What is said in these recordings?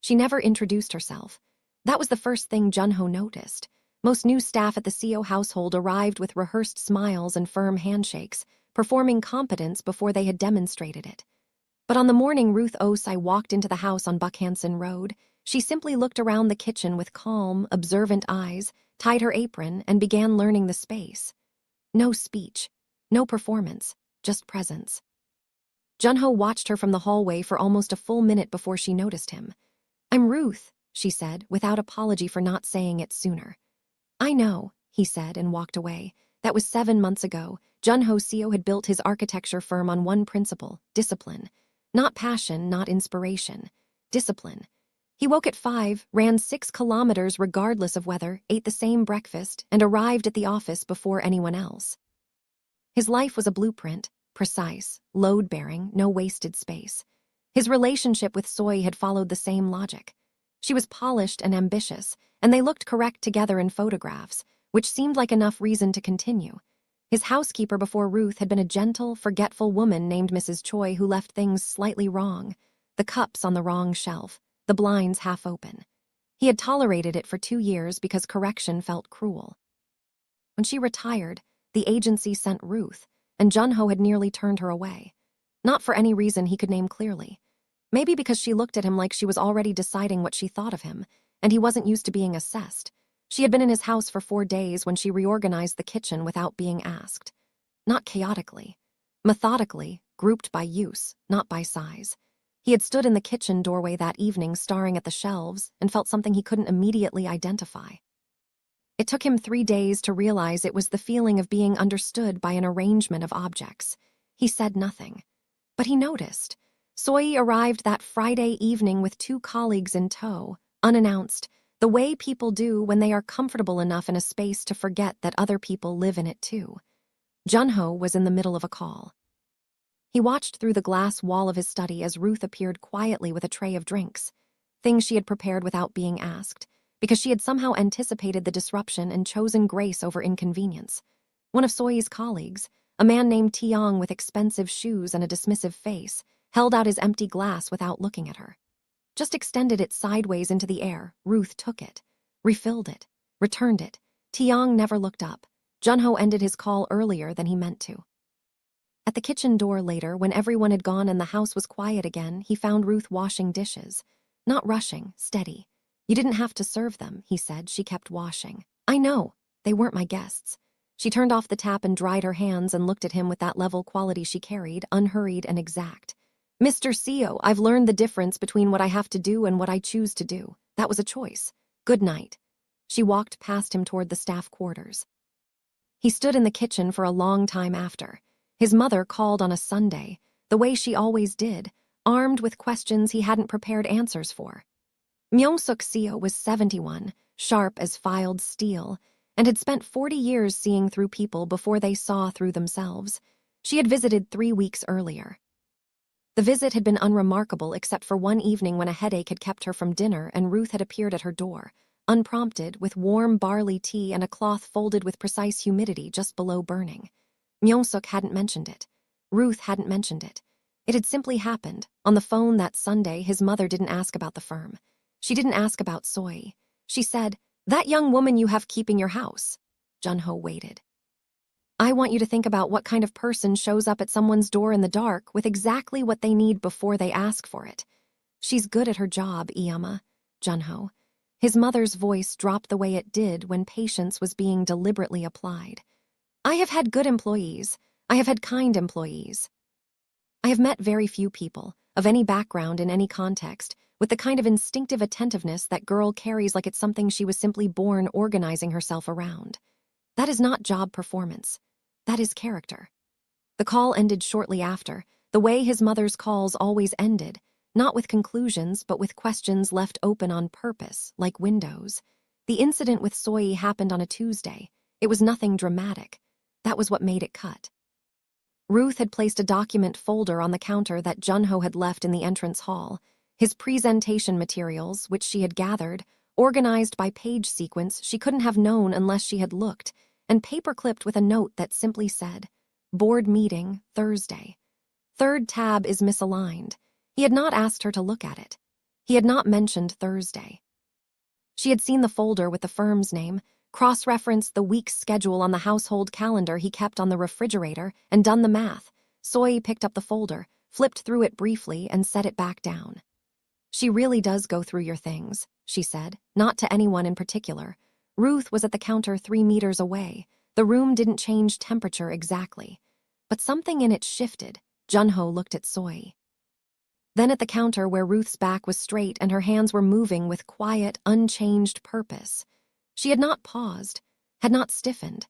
She never introduced herself. That was the first thing Junho noticed. Most new staff at the CO household arrived with rehearsed smiles and firm handshakes, performing competence before they had demonstrated it. But on the morning Ruth Osei walked into the house on Buckhanson Road, she simply looked around the kitchen with calm, observant eyes, tied her apron, and began learning the space. No speech, no performance, just presence. Junho watched her from the hallway for almost a full minute before she noticed him. "I'm Ruth," she said, without apology for not saying it sooner. "I know," he said and walked away. That was 7 months ago. Junho Seo had built his architecture firm on one principle: discipline. Not passion, not inspiration. Discipline. He woke at 5, ran 6 kilometers regardless of weather, ate the same breakfast, and arrived at the office before anyone else. His life was a blueprint, precise, load-bearing, no wasted space. His relationship with Soy had followed the same logic. She was polished and ambitious, and they looked correct together in photographs, which seemed like enough reason to continue. His housekeeper before Ruth had been a gentle, forgetful woman named Mrs. Choi who left things slightly wrong. The cups on the wrong shelf, the blinds half open. He had tolerated it for 2 years because correction felt cruel. When she retired, the agency sent Ruth, and Junho had nearly turned her away. Not for any reason he could name clearly. Maybe because she looked at him like she was already deciding what she thought of him, and he wasn't used to being assessed. She had been in his house for 4 days when she reorganized the kitchen without being asked. Not chaotically. Methodically, grouped by use, not by size. He had stood in the kitchen doorway that evening staring at the shelves and felt something he couldn't immediately identify. It took him 3 days to realize it was the feeling of being understood by an arrangement of objects. He said nothing. But he noticed. Soy arrived that Friday evening with 2 colleagues in tow, unannounced, the way people do when they are comfortable enough in a space to forget that other people live in it too. Junho was in the middle of a call. He watched through the glass wall of his study as Ruth appeared quietly with a tray of drinks, things she had prepared without being asked, because she had somehow anticipated the disruption and chosen grace over inconvenience. One of Soy's colleagues, a man named Tiong with expensive shoes and a dismissive face, held out his empty glass without looking at her. Just extended it sideways into the air. Ruth took it, refilled it, returned it. Tiong never looked up. Junho ended his call earlier than he meant to. At the kitchen door later, when everyone had gone and the house was quiet again, he found Ruth washing dishes. Not rushing, steady. "You didn't have to serve them," he said. "She kept washing." "I know. They weren't my guests." She turned off the tap and dried her hands and looked at him with that level quality she carried, unhurried and exact. "Mr. CEO, I've learned the difference between what I have to do and what I choose to do. That was a choice. Good night." She walked past him toward the staff quarters. He stood in the kitchen for a long time after. His mother called on a Sunday, the way she always did, armed with questions he hadn't prepared answers for. Myung-suk Seo was 71, sharp as filed steel, and had spent 40 years seeing through people before they saw through themselves. She had visited 3 weeks earlier. The visit had been unremarkable except for one evening when a headache had kept her from dinner and Ruth had appeared at her door, unprompted, with warm barley tea and a cloth folded with precise humidity just below burning. Myung-suk hadn't mentioned it. Ruth hadn't mentioned it. It had simply happened. On the phone that Sunday, his mother didn't ask about the firm. She didn't ask about Soy. She said, "That young woman you have keeping your house." Junho waited. "I want you to think about what kind of person shows up at someone's door in the dark with exactly what they need before they ask for it. She's good at her job, Iyama." Junho. His mother's voice dropped the way it did when patience was being deliberately applied. "I have had good employees. I have had kind employees. I have met very few people, of any background in any context, with the kind of instinctive attentiveness that girl carries like it's something she was simply born organizing herself around. That is not job performance. That is character." The call ended shortly after, the way his mother's calls always ended, not with conclusions but with questions left open on purpose, like windows. The incident with Soy happened on a Tuesday. It was nothing dramatic. That was what made it cut. Ruth had placed a document folder on the counter that Junho had left in the entrance hall. His presentation materials, which she had gathered, organized by page sequence she couldn't have known unless she had looked, and paper-clipped with a note that simply said, "Board meeting, Thursday." Third tab is misaligned. He had not asked her to look at it. He had not mentioned Thursday. She had seen the folder with the firm's name, cross-referenced the week's schedule on the household calendar he kept on the refrigerator, and done the math. Soy picked up the folder, flipped through it briefly, and set it back down. "She really does go through your things," she said, not to anyone in particular. Ruth was at the counter 3 meters away. The room didn't change temperature exactly. But something in it shifted. Junho looked at Soy. Then at the counter where Ruth's back was straight and her hands were moving with quiet, unchanged purpose. She had not paused, had not stiffened.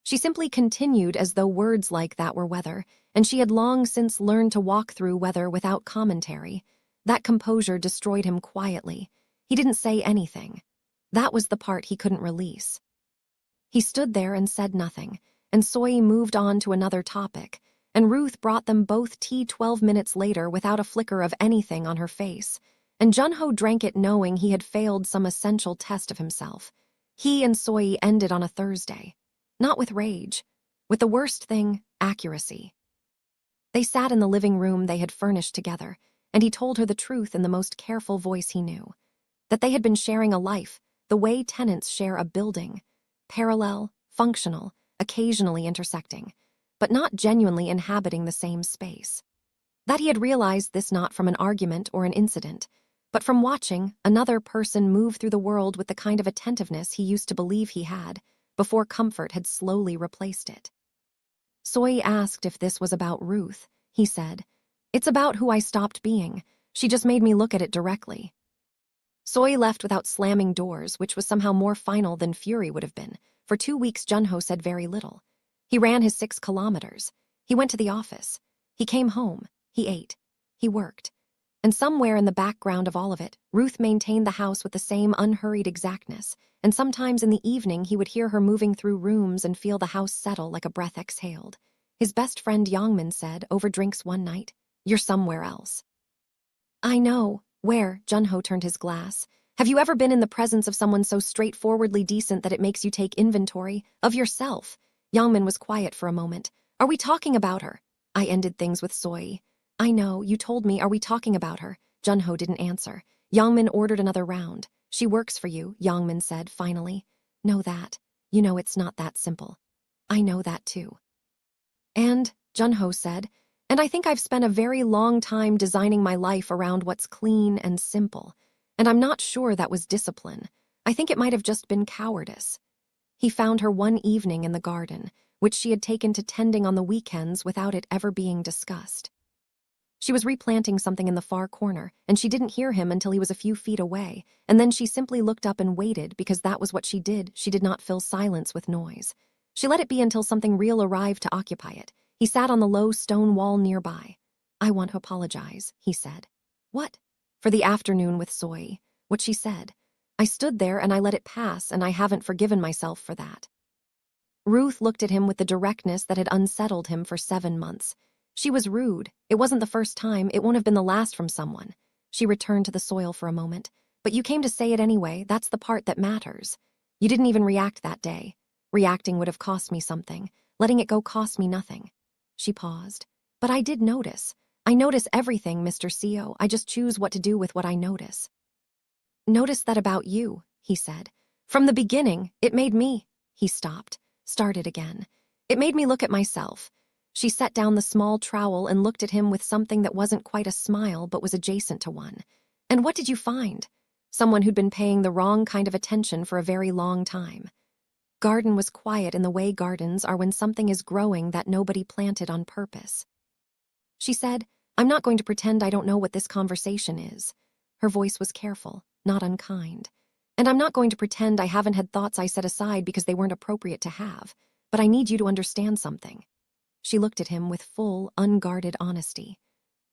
She simply continued as though words like that were weather, and she had long since learned to walk through weather without commentary. That composure destroyed him quietly. He didn't say anything. That was the part he couldn't release. He stood there and said nothing, and Soy moved on to another topic, and Ruth brought them both tea 12 minutes later without a flicker of anything on her face, and Junho drank it knowing he had failed some essential test of himself. He and Soy ended on a Thursday. Not with rage. With the worst thing, accuracy. They sat in the living room they had furnished together, and he told her the truth in the most careful voice he knew. That they had been sharing a life, the way tenants share a building. Parallel, functional, occasionally intersecting, but not genuinely inhabiting the same space. That he had realized this not from an argument or an incident, but from watching another person move through the world with the kind of attentiveness he used to believe he had, before comfort had slowly replaced it. Soy asked if this was about Ruth. He said, "It's about who I stopped being. She just made me look at it directly." Soy left without slamming doors, which was somehow more final than fury would have been. For 2 weeks, Junho said very little. He ran his 6 kilometers. He went to the office. He came home. He ate. He worked. And somewhere in the background of all of it, Ruth maintained the house with the same unhurried exactness, and sometimes in the evening he would hear her moving through rooms and feel the house settle like a breath exhaled. His best friend Yongmin said, over drinks one night, "You're somewhere else." "I know." "Where?" Junho turned his glass. "Have you ever been in the presence of someone so straightforwardly decent that it makes you take inventory of yourself?" Yongmin was quiet for a moment. "Are we talking about her?" I ended things with Soy. "I know, you told me. Are we talking about her?" Junho didn't answer. Yongmin ordered another round. "She works for you," Yongmin said, finally. "Know that. You know it's not that simple." "I know that too." "And," Junho said, "and I think I've spent a very long time designing my life around what's clean and simple. And I'm not sure that was discipline. I think it might have just been cowardice." He found her one evening in the garden, which she had taken to tending on the weekends without it ever being discussed. She was replanting something in the far corner, and she didn't hear him until he was a few feet away, and then she simply looked up and waited because that was what she did. She did not fill silence with noise. She let it be until something real arrived to occupy it. He sat on the low stone wall nearby. "I want to apologize," he said. "What?" "For the afternoon with Soy. What she said. I stood there and I let it pass, and I haven't forgiven myself for that." Ruth looked at him with the directness that had unsettled him for 7 months. She was rude. It wasn't the first time. It won't have been the last from someone. She returned to the soil for a moment. "But you came to say it anyway. That's the part that matters. You didn't even react that day. Reacting would have cost me something. Letting it go cost me nothing." She paused. "But I did notice. I notice everything, Mr. CO. I just choose what to do with what I notice." "Notice that about you," he said. "From the beginning, it made me—" He stopped, started again. "It made me look at myself." She set down the small trowel and looked at him with something that wasn't quite a smile but was adjacent to one. "And what did you find?" Someone who'd been paying the wrong kind of attention for a very long time. Garden was quiet in the way gardens are when something is growing that nobody planted on purpose. She said, "I'm not going to pretend I don't know what this conversation is." Her voice was careful, not unkind. "And I'm not going to pretend I haven't had thoughts I set aside because they weren't appropriate to have. But I need you to understand something." She looked at him with full, unguarded honesty.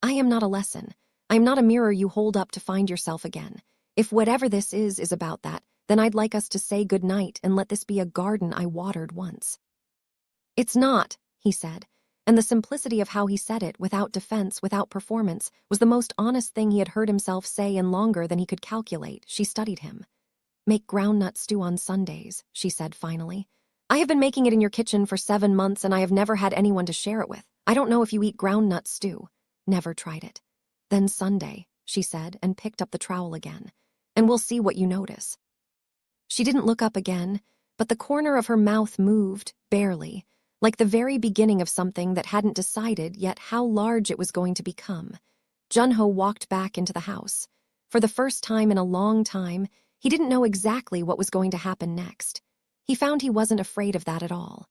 "I am not a lesson. I am not a mirror you hold up to find yourself again. If whatever this is about that, then I'd like us to say goodnight and let this be a garden I watered once." "It's not," he said, and the simplicity of how he said it, without defense, without performance, was the most honest thing he had heard himself say in longer than he could calculate. She studied him. "Make groundnut stew on Sundays," she said finally. "I have been making it in your kitchen for 7 months and I have never had anyone to share it with. I don't know if you eat groundnut stew." "Never tried it." "Then Sunday," she said, and picked up the trowel again. "And we'll see what you notice." She didn't look up again, but the corner of her mouth moved, barely, like the very beginning of something that hadn't decided yet how large it was going to become. Junho walked back into the house. For the first time in a long time, he didn't know exactly what was going to happen next. He found he wasn't afraid of that at all.